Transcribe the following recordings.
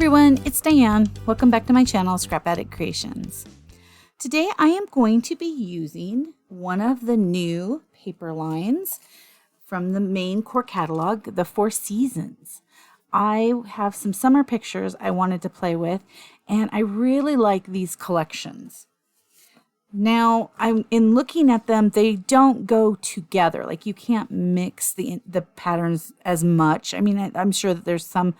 everyone, it's Diane. Welcome back to my channel, Scrap Addict Creations. Today I am going to be using one of the new paper lines from the main core catalog, the Four Seasons. I have some summer pictures I wanted to play with, and I really like these collections. Now, in looking at them, they don't go together. Like, you can't mix the patterns as much. I mean, I'm sure that there's some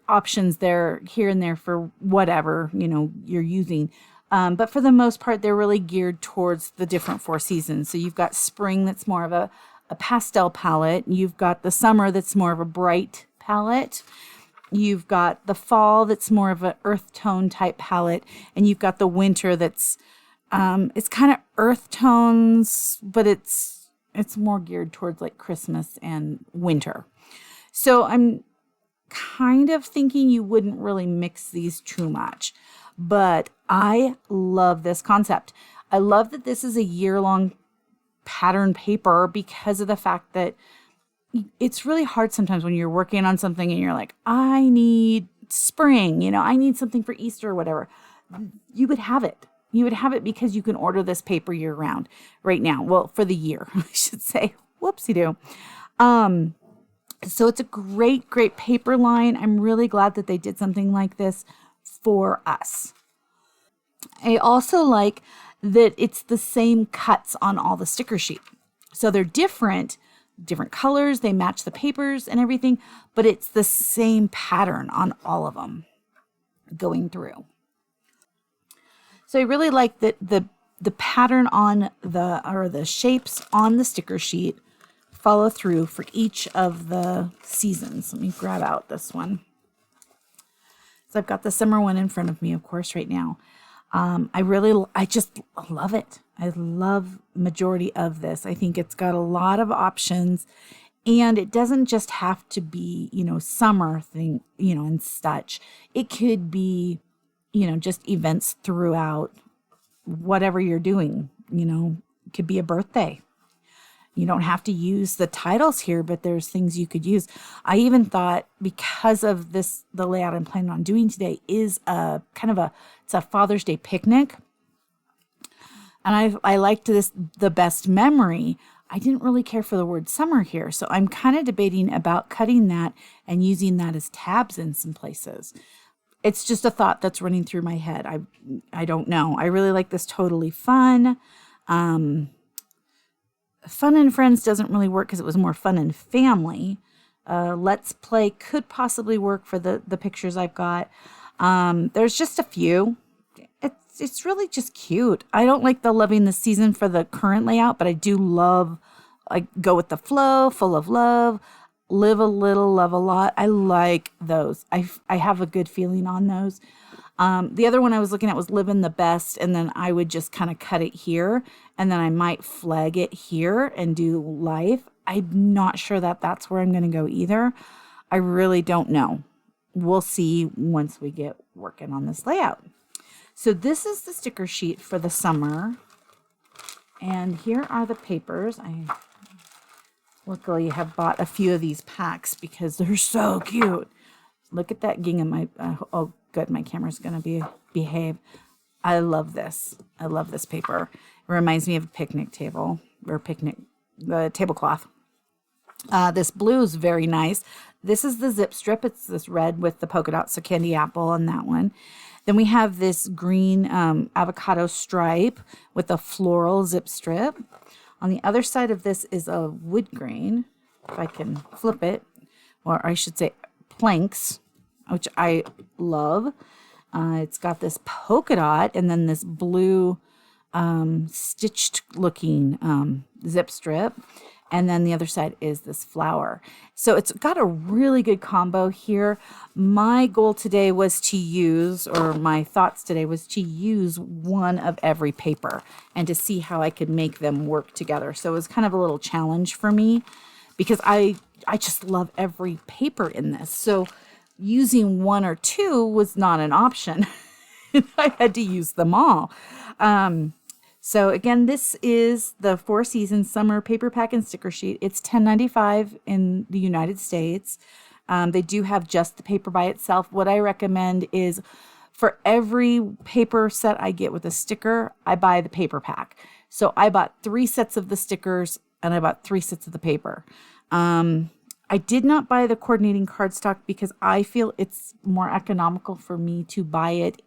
options there here and there for whatever you're using, but for the most part they're really geared towards the different four seasons. So you've got spring, that's more of a pastel palette. You've got the summer, that's more of a bright palette. You've got the fall, that's more of an earth tone type palette, and you've got the winter, that's it's kind of earth tones, but it's more geared towards like Christmas and winter. So I'm kind of thinking you wouldn't really mix these too much, but I love this concept. I love that this is a year-long pattern paper because of the fact that it's really hard sometimes when you're working on something and you're like, I need spring, I need something for Easter or whatever. You would have it. You would have it because you can order this paper year-round right now. Well, for the year, I should say. Whoopsie-doo. So it's a great, great paper line. I'm really glad that they did something like this for us. I also like that it's the same cuts on all the sticker sheet. So they're different colors, they match the papers and everything, but it's the same pattern on all of them going through. So I really like that the pattern on the shapes on the sticker sheet follow through for each of the seasons. Let me grab out this one. So I've got the summer one in front of me, of course, right now. I just love it. I love majority of this. I think it's got a lot of options, and it doesn't just have to be, summer thing, and such. It could be, just events throughout whatever you're doing, it could be a birthday. You don't have to use the titles here, but there's things you could use. I even thought, because of this, the layout I'm planning on doing today is it's a Father's Day picnic. And I liked this, the best memory. I didn't really care for the word summer here. So I'm kind of debating about cutting that and using that as tabs in some places. It's just a thought that's running through my head. I don't know. I really like this Totally Fun. Fun and Friends doesn't really work because it was more fun and family. Let's Play could possibly work for the pictures I've got. There's just a few. It's really just cute. I don't like the Loving the Season for the current layout, but I do love, Go with the Flow, Full of Love, Live a Little, Love a Lot. I like those. I have a good feeling on those. The other one I was looking at was Living the Best, and then I would just kind of cut it here, and then I might flag it here and do Life. I'm not sure that that's where I'm going to go either. I really don't know. We'll see once we get working on this layout. So this is the sticker sheet for the summer, and here are the papers. I luckily have bought a few of these packs because they're so cute. Look at that gingham. Oh, good. My camera's going to behave. I love this. I love this paper. It reminds me of a picnic table or the tablecloth. This blue is very nice. This is the zip strip. It's this red with the polka dots, so candy apple on that one. Then we have this green avocado stripe with a floral zip strip. On the other side of this is a wood grain, if I can flip it, or I should say planks, which I love. It's got this polka dot and then this blue stitched looking zip strip. And then the other side is this flower. So it's got a really good combo here. My goal today was to use, or my thoughts today was to use one of every paper and to see how I could make them work together. So it was kind of a little challenge for me because I just love every paper in this. So using one or two was not an option. I had to use them all. So again, this is the Four Seasons Summer Paper Pack and Sticker Sheet. It's $10.95 in the United States. They do have just the paper by itself. What I recommend is for every paper set I get with a sticker, I buy the paper pack. So I bought 3 sets of the stickers and I bought 3 sets of the paper. I did not buy the coordinating cardstock because I feel it's more economical for me to buy it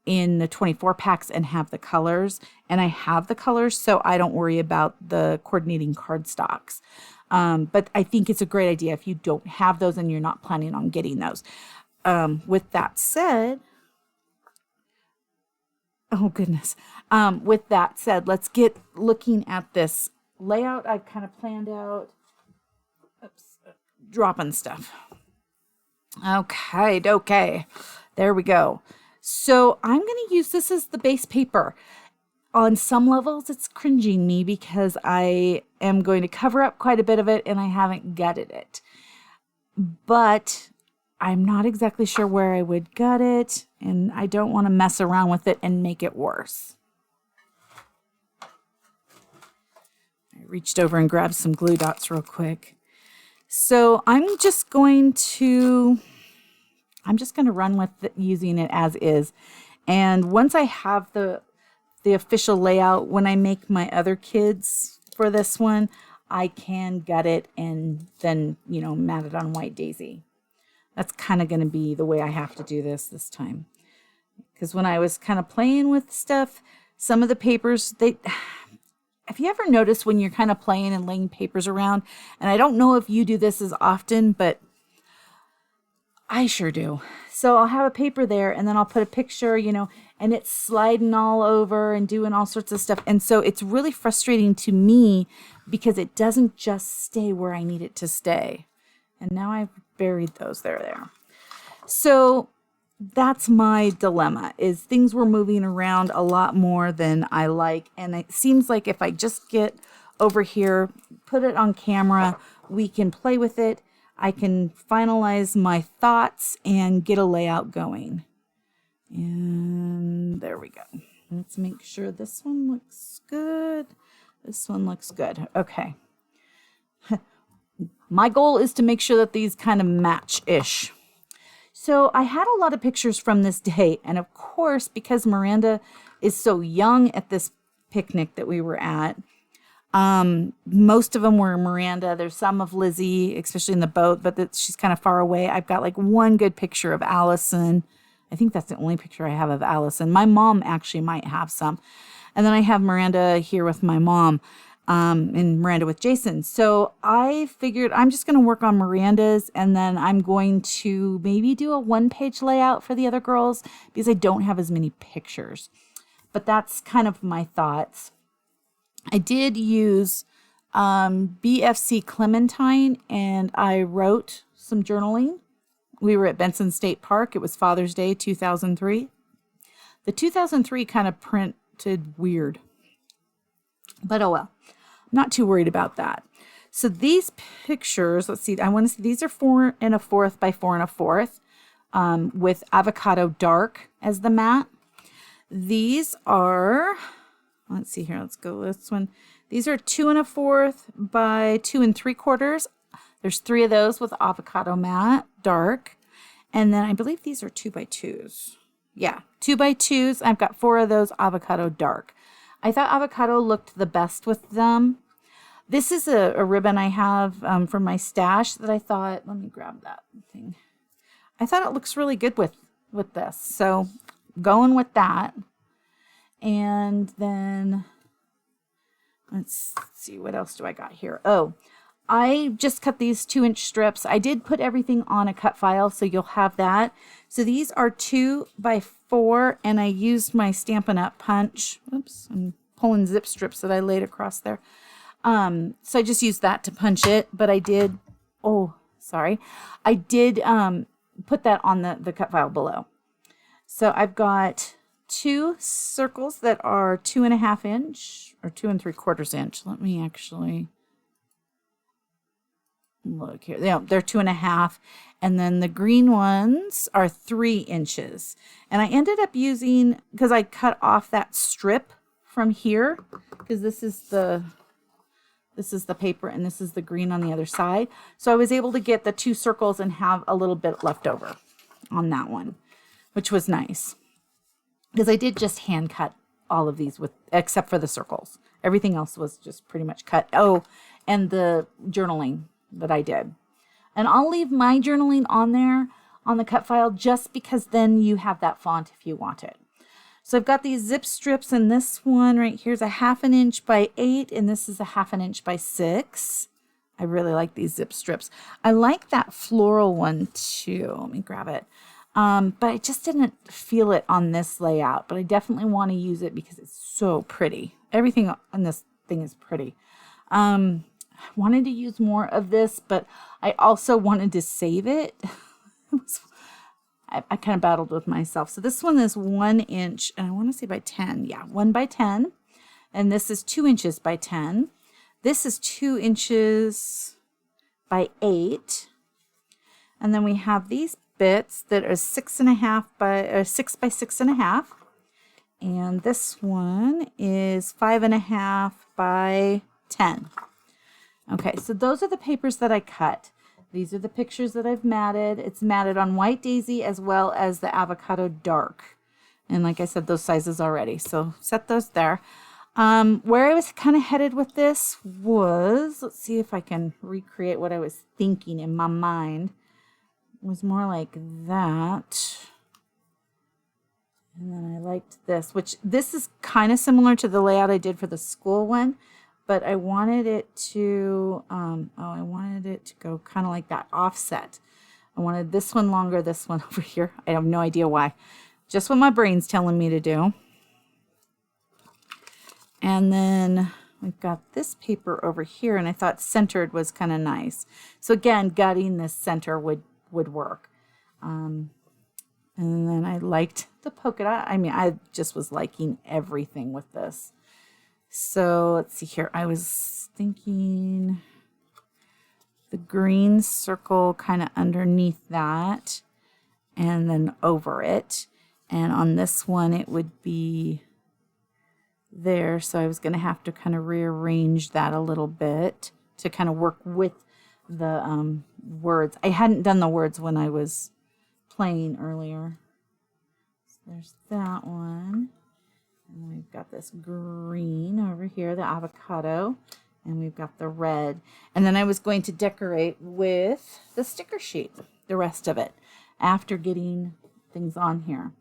in the 24 packs and have the colors. And I have the colors, so I don't worry about the coordinating cardstocks. But I think it's a great idea if you don't have those and you're not planning on getting those. With that said, oh goodness. With that said, let's get looking at this layout I've kind of planned out. Oops, dropping stuff. Okay. There we go. So I'm going to use this as the base paper. On some levels, it's cringing me because I am going to cover up quite a bit of it and I haven't gutted it. But I'm not exactly sure where I would gut it, and I don't want to mess around with it and make it worse. I reached over and grabbed some glue dots real quick. So I'm just going to run with using it as is. And once I have the official layout, when I make my other kids for this one, I can gut it and then, mat it on White Daisy. That's kind of going to be the way I have to do this time. Because when I was kind of playing with stuff, some of the papers, have you ever noticed when you're kind of playing and laying papers around? And I don't know if you do this as often, but I sure do. So I'll have a paper there and then I'll put a picture, and it's sliding all over and doing all sorts of stuff. And so it's really frustrating to me because it doesn't just stay where I need it to stay. And now I've buried those there. So that's my dilemma, is things were moving around a lot more than I like. And it seems like if I just get over here, put it on camera, we can play with it. I can finalize my thoughts and get a layout going. And there we go. Let's make sure this one looks good. This one looks good. Okay. My goal is to make sure that these kind of match-ish. So I had a lot of pictures from this day. And of course, because Miranda is so young at this picnic that we were at, most of them were Miranda. There's some of Lizzie, especially in the boat, but she's kind of far away. I've got like one good picture of Allison. I think that's the only picture I have of Allison. My mom actually might have some. And then I have Miranda here with my mom, and Miranda with Jason. So I figured I'm just going to work on Miranda's, and then I'm going to maybe do a 1-page layout for the other girls because I don't have as many pictures. But that's kind of my thoughts. I did use BFC Clementine, and I wrote some journaling. We were at Benson State Park. It was Father's Day, 2003. The 2003 kind of printed weird. But oh well. I'm not too worried about that. So these pictures, let's see. I want to see. These are 4 1/4 by 4 1/4 with Avocado Dark as the mat. These are... Let's see here. Let's go this one. These are 2 1/4 by 2 3/4. There's 3 of those with Avocado Matte Dark. And then I believe these are 2 by 2s. Yeah, 2 by 2s. I've got 4 of those Avocado Dark. I thought Avocado looked the best with them. This is a ribbon I have from my stash that I thought, let me grab that thing. I thought it looks really good with this. So going with that. And then let's see, what else do I got here? Oh, I just cut these 2-inch strips. I did put everything on a cut file, so you'll have that. So these are 2 by 4, and I used my Stampin' Up! Punch. Oops, I'm pulling zip strips that I laid across there. So I just used that to punch it, but I did, I did put that on the cut file below. So I've got 2 circles that are 2 1/2 inch or 2 3/4 inch. Let me actually look here. Yeah, they're 2 1/2, and then the green ones are 3 inches. And I ended up using, because I cut off that strip from here, because this is the This is the paper and this is the green on the other side. So I was able to get the 2 circles and have a little bit left over on that one, which was nice. Because I did just hand cut all of these except for the circles. Everything else was just pretty much cut. Oh, and the journaling that I did. And I'll leave my journaling on there on the cut file just because then you have that font if you want it. So I've got these zip strips, and this one right here is a 1/2 inch by 8, and this is a 1/2 inch by 6. I really like these zip strips. I like that floral one too. Let me grab it. But I just didn't feel it on this layout, but I definitely want to use it because it's so pretty. Everything on this thing is pretty. I wanted to use more of this, but I also wanted to save it. I kind of battled with myself. So this one is 1 inch, and I want to say by 10. Yeah, 1 by 10. And this is 2 inches by 10. This is 2 inches by 8. And then we have these bits that are 6.5 by 6 by 6.5. And this one is 5.5 by 10. Okay, so those are the papers that I cut. These are the pictures that I've matted. It's matted on White Daisy as well as the Avocado Dark. And like I said, those sizes already. So set those there. Where I was kind of headed with this was, let's see if I can recreate what I was thinking in my mind. It was more like that. And then I liked this, which this is kind of similar to the layout I did for the school one. But I wanted it to, I wanted it to go kind of like that offset. I wanted this one longer, this one over here. I have no idea why. Just what my brain's telling me to do. And then we've got this paper over here, and I thought centered was kind of nice. So again, gutting this center would work. And then I liked the polka dot. I mean, I just was liking everything with this. So let's see here. I was thinking the green circle kind of underneath that and then over it. And on this one, it would be there. So I was going to have to kind of rearrange that a little bit to kind of work with the words. I hadn't done the words when I was playing earlier. So there's that one. And then we've got this green over here, the avocado, and we've got the red. And then I was going to decorate with the sticker sheet, the rest of it, after getting things on here.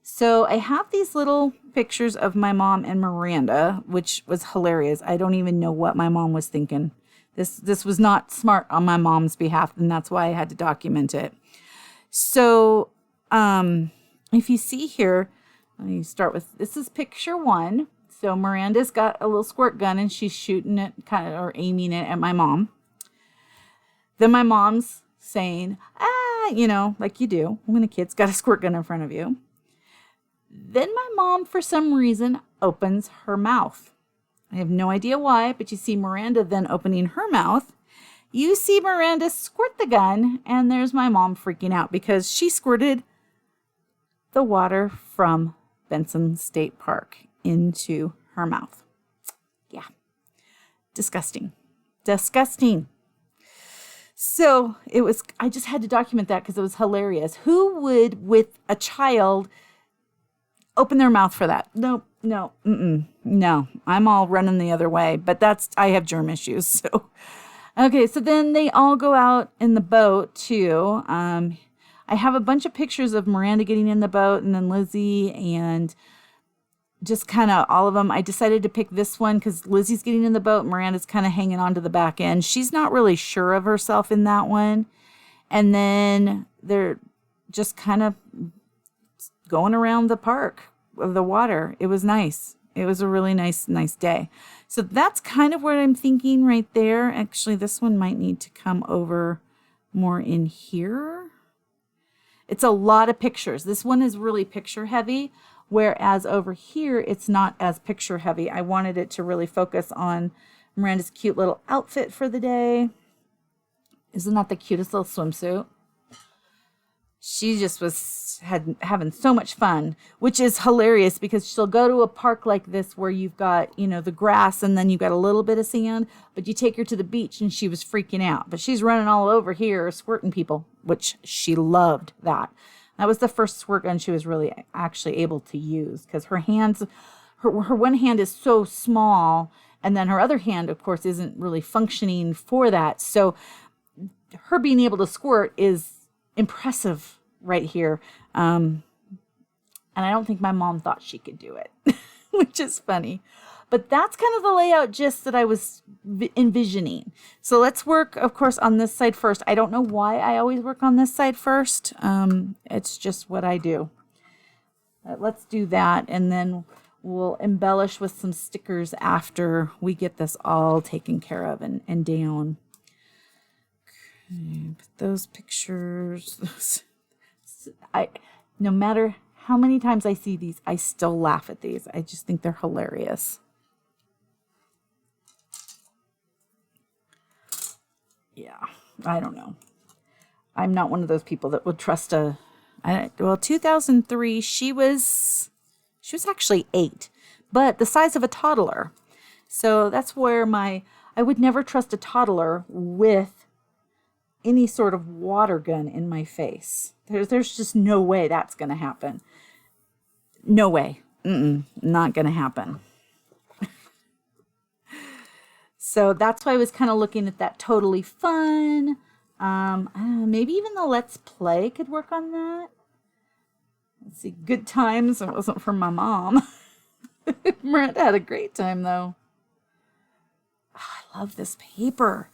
So I have these little pictures of my mom and Miranda, which was hilarious. I don't even know what my mom was thinking. This was not smart on my mom's behalf, and that's why I had to document it. So if you see here, let me start with, this is picture 1. So Miranda's got a little squirt gun and she's shooting it or aiming it at my mom. Then my mom's saying, like you do when a kid's got a squirt gun in front of you. Then my mom, for some reason, opens her mouth. I have no idea why, but you see Miranda then opening her mouth. You see Miranda squirt the gun, and there's my mom freaking out because she squirted the water from Benson State Park into her mouth. Yeah. Disgusting. Disgusting. So I just had to document that because it was hilarious. Who would, with a child, open their mouth for that? No, I'm all running the other way, but I have germ issues. So, okay. So then they all go out in the boat too. I have a bunch of pictures of Miranda getting in the boat and then Lizzie and just kind of all of them. I decided to pick this one because Lizzie's getting in the boat. Miranda's kind of hanging on to the back end. She's not really sure of herself in that one. And then they're just kind of going around the park, the water. It was nice. It was a really nice day. So that's kind of what I'm thinking right there. Actually, this one might need to come over more in here. It's a lot of pictures. This one is really picture heavy, whereas over here, it's not as picture heavy. I wanted it to really focus on Miranda's cute little outfit for the day. Isn't that the cutest little swimsuit? she just was having so much fun, which is hilarious because she'll go to a park like this where you've got, you know, the grass and then you've got a little bit of sand, but you take her to the beach and she was freaking out. But she's running all over here squirting people, which she loved that. That was the first squirt gun she was really actually able to use because her hands, her one hand is so small and then her other hand, of course, isn't really functioning for that. So her being able to squirt is impressive right here. And I don't think my mom thought she could do it, which is funny. But that's kind of the layout just that I was envisioning. So let's work, of course, on this side first. I don't know why I always work on this side first. It's just what I do. Let's do that, and then we'll embellish with some stickers after we get this all taken care of and down. But those pictures, no matter how many times I see these, I still laugh at these. I just think they're hilarious. Yeah, I don't know. I'm not one of those people that would trust well, 2003, she was actually 8, but the size of a toddler. So that's where I would never trust a toddler with any sort of water gun in my face. There's just no way that's going to happen. No way. Not going to happen. So that's why I was kind of looking at that totally fun. Maybe even the Let's Play could work on that. Let's see. Good times. It wasn't from my mom. Miranda had a great time though. Oh, I love this paper.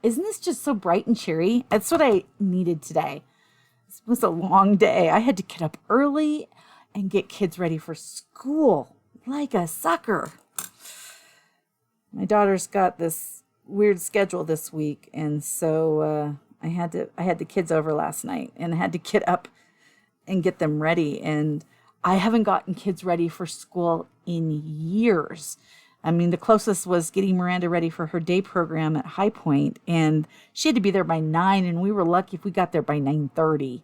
Isn't this just so bright and cheery? That's what I needed today. This was a long day. I had to get up early and get kids ready for school like a sucker. My daughter's got this weird schedule this week, and so I had the kids over last night and I had to get up and get them ready. And I haven't gotten kids ready for school in years. I mean, the closest was getting Miranda ready for her day program at High Point, and she had to be there by 9, and we were lucky if we got there by 9:30.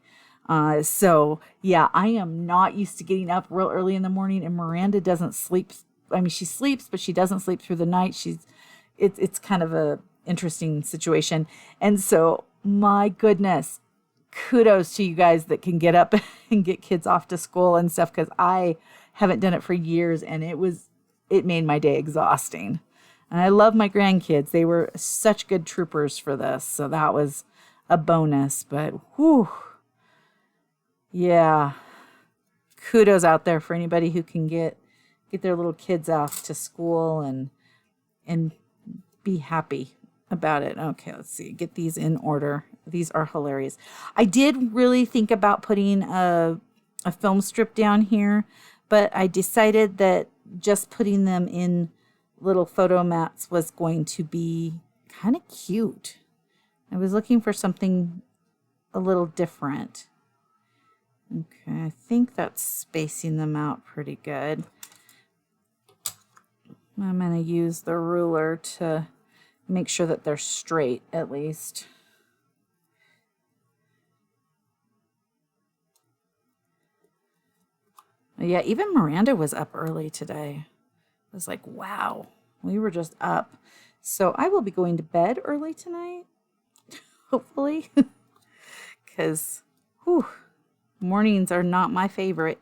So yeah, I am not used to getting up real early in the morning, and Miranda doesn't sleep. I mean, she sleeps, but she doesn't sleep through the night. It's kind of a interesting situation. And so, my goodness, kudos to you guys that can get up and get kids off to school and stuff, because I haven't done it for years, and it made my day exhausting. And I love my grandkids. They were such good troopers for this. So that was a bonus. But whew, yeah, kudos out there for anybody who can get their little kids off to school and be happy about it. Okay, let's see. Get these in order. These are hilarious. I did really think about putting a film strip down here, but I decided that just putting them in little photo mats was going to be kind of cute. I was looking for something a little different. Okay, I think that's spacing them out pretty good. I'm going to use the ruler to make sure that they're straight at least. Yeah, even Miranda was up early today. I was like, wow, we were just up. So I will be going to bed early tonight, hopefully, because mornings are not my favorite.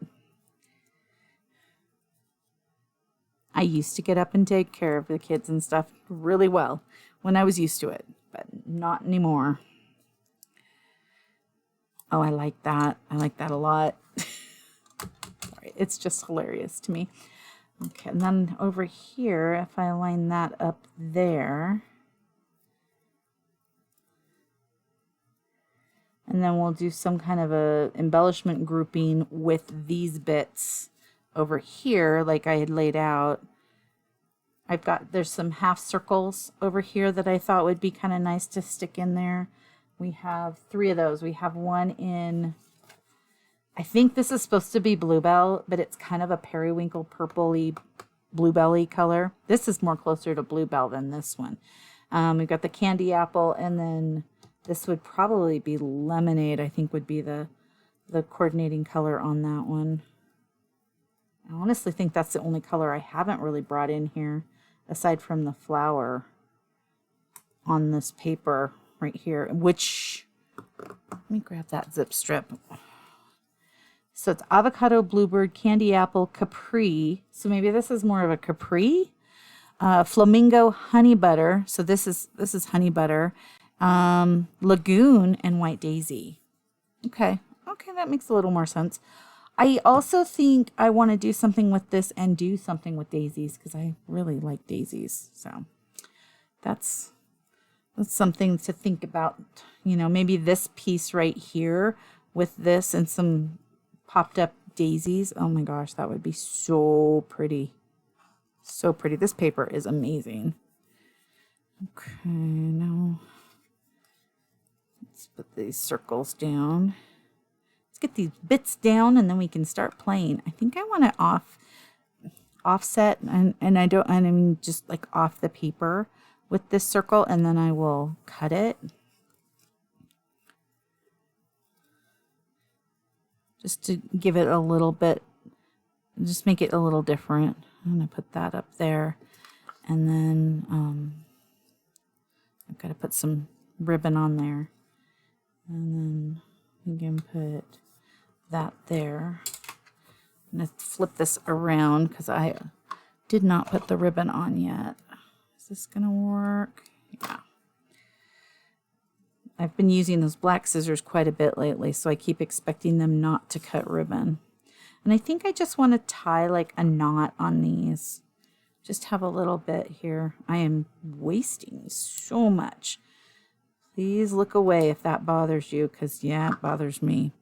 I used to get up and take care of the kids and stuff really well when I was used to it, but not anymore. Oh, I like that. I like that a lot. It's just hilarious to me. Okay, and then over here, if I line that up there, and then we'll do some kind of a embellishment grouping with these bits over here, like I had laid out. There's some half circles over here that I thought would be kind of nice to stick in there. We have 3 of those. We have one in, I think this is supposed to be bluebell, but it's kind of a periwinkle purpley bluebelly color. This is more closer to bluebell than this one. We've got the candy apple, and then this would probably be lemonade, I think would be the the coordinating color on that one. I honestly think that's the only color I haven't really brought in here, aside from the flower on this paper right here, which, let me grab that zip strip. So it's Avocado, Bluebird, Candy Apple, Capri. So maybe this is more of a Capri. Flamingo, Honey Butter. So this is Honey Butter. Lagoon, and White Daisy. Okay, that makes a little more sense. I also think I want to do something with this and do something with daisies because I really like daisies. So that's something to think about. You know, maybe this piece right here with this and some popped up daisies. Oh my gosh, that would be so pretty. So pretty. This paper is amazing. Okay, now let's put these circles down. Let's get these bits down and then we can start playing. I think I want to offset and I mean just like off the paper with this circle, and then I will cut it. Just to give it a little bit, just make it a little different. I'm going to put that up there. And then I've got to put some ribbon on there. And then we can put that there. I'm going to flip this around because I did not put the ribbon on yet. Is this going to work? Yeah. I've been using those black scissors quite a bit lately, so I keep expecting them not to cut ribbon. And I think I just want to tie like a knot on these. Just have a little bit here. I am wasting so much. Please look away if that bothers you, because yeah, it bothers me.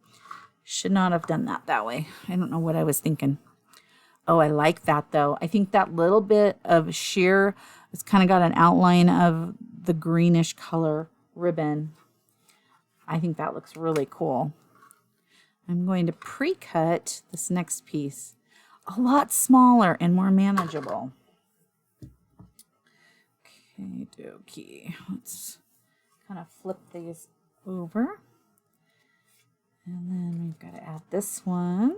Should not have done that way. I don't know what I was thinking. Oh, I like that though. I think that little bit of sheer, it's kind of got an outline of the greenish color ribbon. I think that looks really cool. I'm going to pre-cut this next piece a lot smaller and more manageable. Okay, dokie. Let's kind of flip these over. And then we've got to add this one.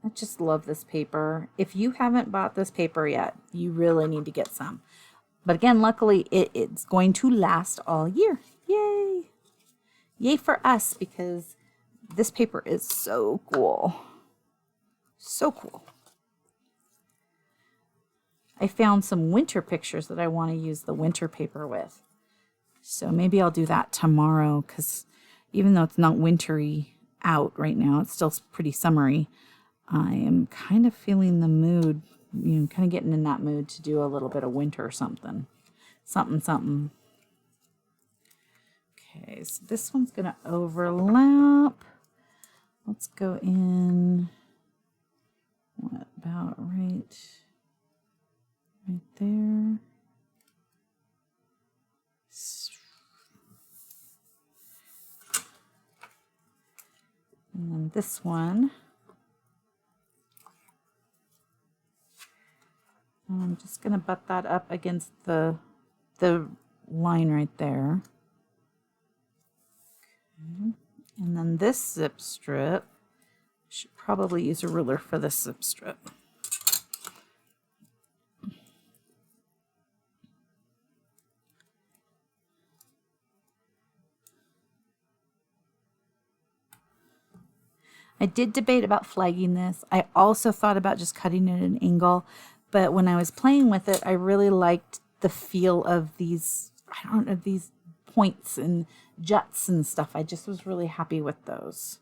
I just love this paper. If you haven't bought this paper yet, you really need to get some. But again, luckily, it's going to last all year. Yay! Yay for us, because this paper is so cool. So cool. I found some winter pictures that I want to use the winter paper with. So maybe I'll do that tomorrow, because even though it's not wintry out right now, it's still pretty summery. I am kind of feeling the mood, you know, kind of getting in that mood to do a little bit of winter or something. Something. Okay, so this one's going to overlap. Let's go in, what about right there. And then this one. I'm just going to butt that up against the line right there. Okay. And then this zip strip, should probably use a ruler for this zip strip. I did debate about flagging this. I also thought about just cutting it at an angle. But when I was playing with it, I really liked the feel of these, I don't know, these points and juts and stuff. I just was really happy with those.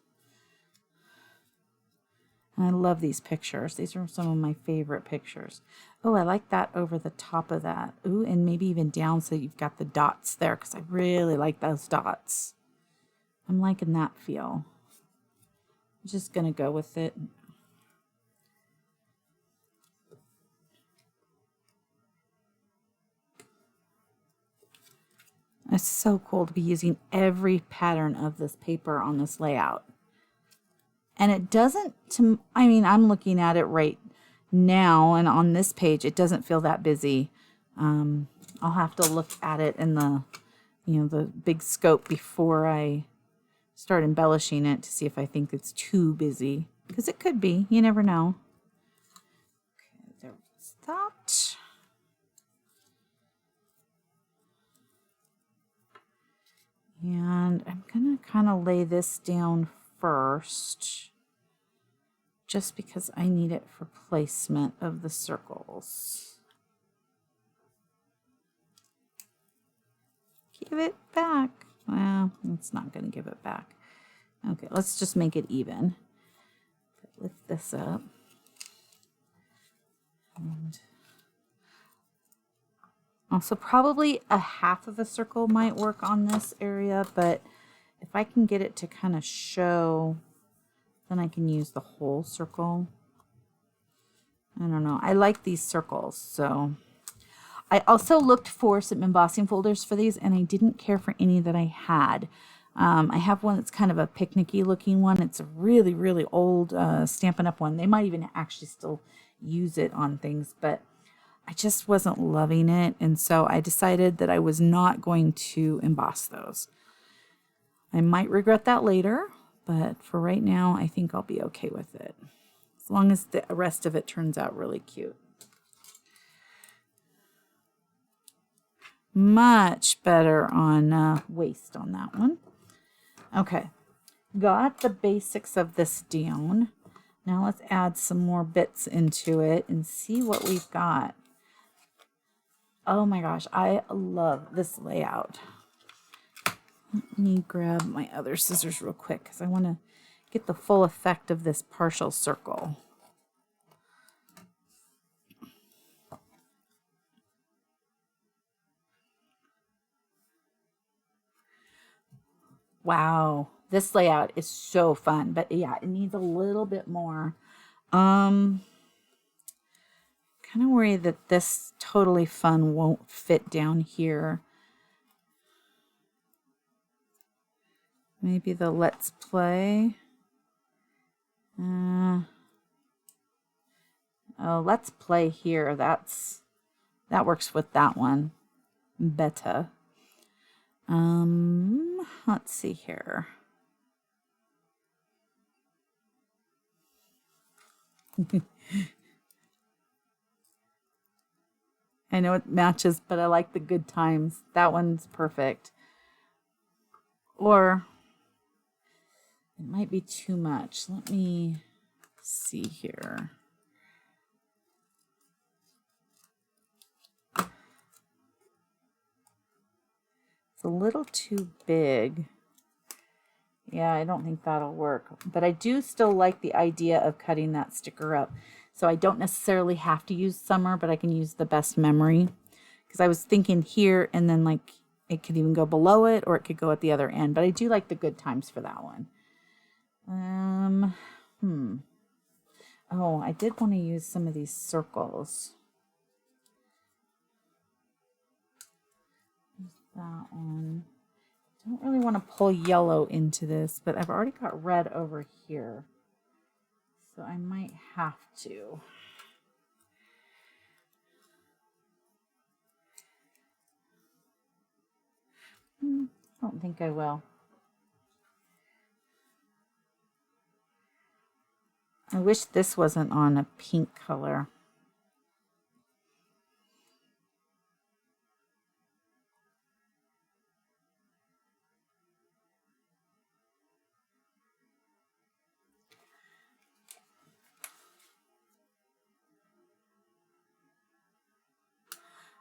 And I love these pictures. These are some of my favorite pictures. Oh, I like that over the top of that. Ooh, and maybe even down so you've got the dots there, because I really like those dots. I'm liking that feel. I'm just going to go with it. It's so cool to be using every pattern of this paper on this layout. And it doesn't, I mean, I'm looking at it right now, and on this page, it doesn't feel that busy. I'll have to look at it in the you know, the big scope before I start embellishing it to see if I think it's too busy. Because it could be. You never know. Okay, there's that. And I'm going to kind of lay this down first, just because I need it for placement of the circles. Give it back. Well, it's not going to give it back. Okay, let's just make it even. Lift this up. And also, probably a half of a circle might work on this area, but if I can get it to kind of show, then I can use the whole circle. I don't know. I like these circles, so. I also looked for some embossing folders for these, and I didn't care for any that I had. I have one that's kind of a picnicky looking one. It's a really, really old Stampin' Up! One. They might even actually still use it on things, but I just wasn't loving it, and so I decided that I was not going to emboss those. I might regret that later, but for right now, I think I'll be okay with it, as long as the rest of it turns out really cute. Much better on waist on that one. Okay, got the basics of this down. Now let's add some more bits into it and see what we've got. Oh my gosh, I love this layout. Let me grab my other scissors real quick because I want to get the full effect of this partial circle. Wow, this layout is so fun, but yeah, it needs a little bit more. Kind of worried that this totally fun won't fit down here. Maybe the let's play. Oh, let's play here. That works with that one better. Let's see here. I know it matches, but I like the good times. That one's perfect. Or it might be too much. Let me see here. It's a little too big. Yeah, I don't think that'll work. But I do still like the idea of cutting that sticker up. So I don't necessarily have to use summer, but I can use the best memory. Because I was thinking here, and then like it could even go below it, or it could go at the other end. But I do like the good times for that one. Oh, I did want to use some of these circles. That one. Don't really want to pull yellow into this, but I've already got red over here. So I might have to. I don't think I will. I wish this wasn't on a pink color.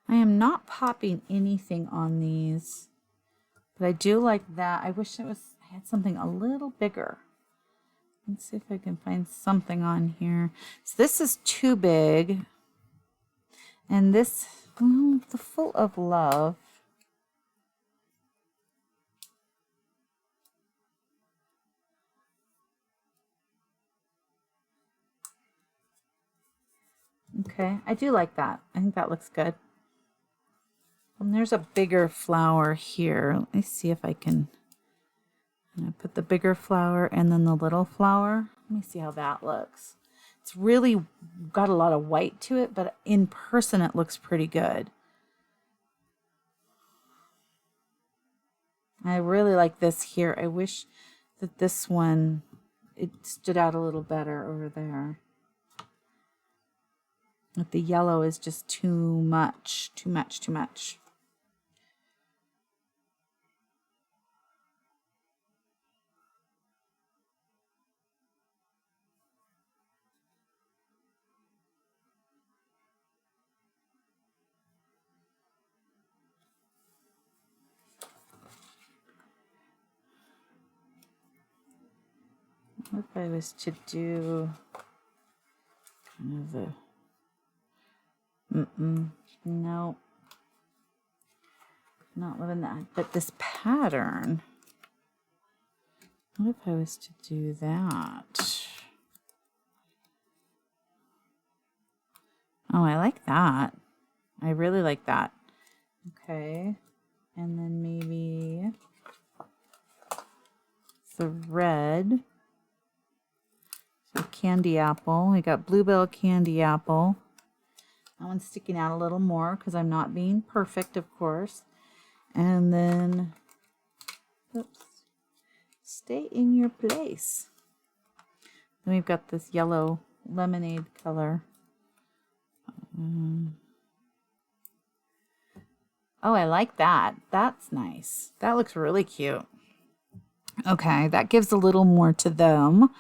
I am not popping anything on these, but I do like that. I wish I had something a little bigger. Let's see if I can find something on here. So this is too big. And this, the Full of Love. Okay, I do like that. I think that looks good. And there's a bigger flower here. Let me see if I can put the bigger flower and then the little flower. Let me see how that looks. It's really got a lot of white to it, but in person it looks pretty good. I really like this here. I wish that this one, it stood out a little better over there. But the yellow is just too much, too much, too much. What if I was to do kind of a, no, not loving that. But this pattern, what if I was to do that? Oh, I like that. I really like that. Okay, and then maybe the red. So candy apple. We got bluebell candy apple. That one's sticking out a little more because I'm not being perfect, of course. And then, oops, stay in your place. Then we've got this yellow lemonade color. Oh, I like that. That's nice. That looks really cute. Okay, that gives a little more to them.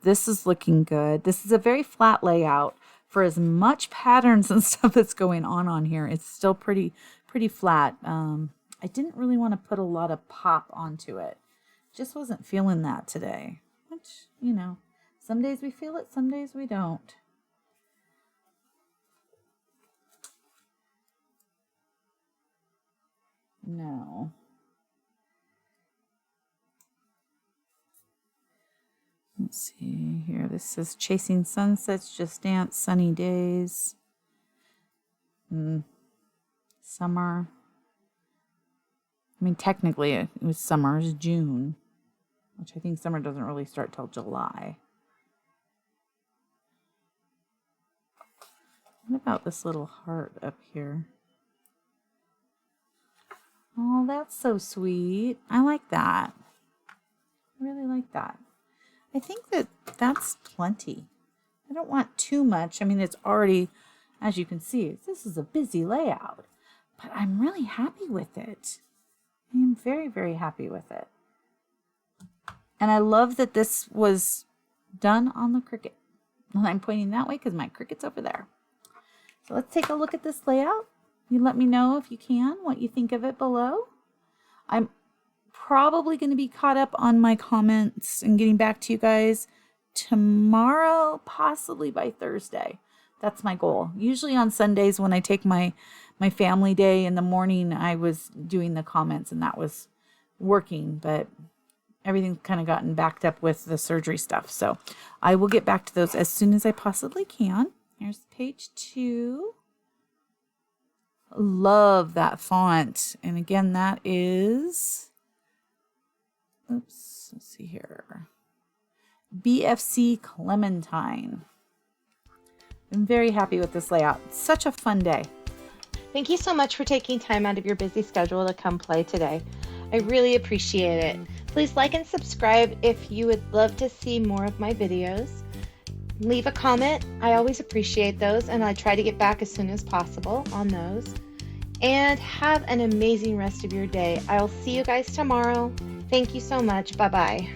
This is looking good. This is a very flat layout for as much patterns and stuff that's going on here. It's still pretty flat. I didn't really want to put a lot of pop onto it. Just wasn't feeling that today. Which, you know, some days we feel it, some days we don't. No. Let's see here. This says Chasing Sunsets, Just Dance, Sunny Days. Summer. I mean, technically it was summer. It's June. Which I think summer doesn't really start till July. What about this little heart up here? Oh, that's so sweet. I like that. I really like that. I think that that's plenty. I don't want too much. I mean, it's already, as you can see, this is a busy layout, but I'm really happy with it. I am very, very happy with it. And I love that this was done on the Cricut. And I'm pointing that way because my Cricut's over there. So let's take a look at this layout. You let me know if you can, what you think of it below. I'm probably going to be caught up on my comments and getting back to you guys tomorrow, possibly by Thursday. That's my goal. Usually on Sundays when I take my family day in the morning, I was doing the comments and that was working, but everything's kind of gotten backed up with the surgery stuff. So I will get back to those as soon as I possibly can. Here's page 2. Love that font. And again, that is, oops, let's see here. BFC Clementine. I'm very happy with this layout. It's such a fun day. Thank you so much for taking time out of your busy schedule to come play today. I really appreciate it. Please like and subscribe if you would love to see more of my videos. Leave a comment. I always appreciate those, and I try to get back as soon as possible on those. And have an amazing rest of your day. I'll see you guys tomorrow. Thank you so much. Bye-bye.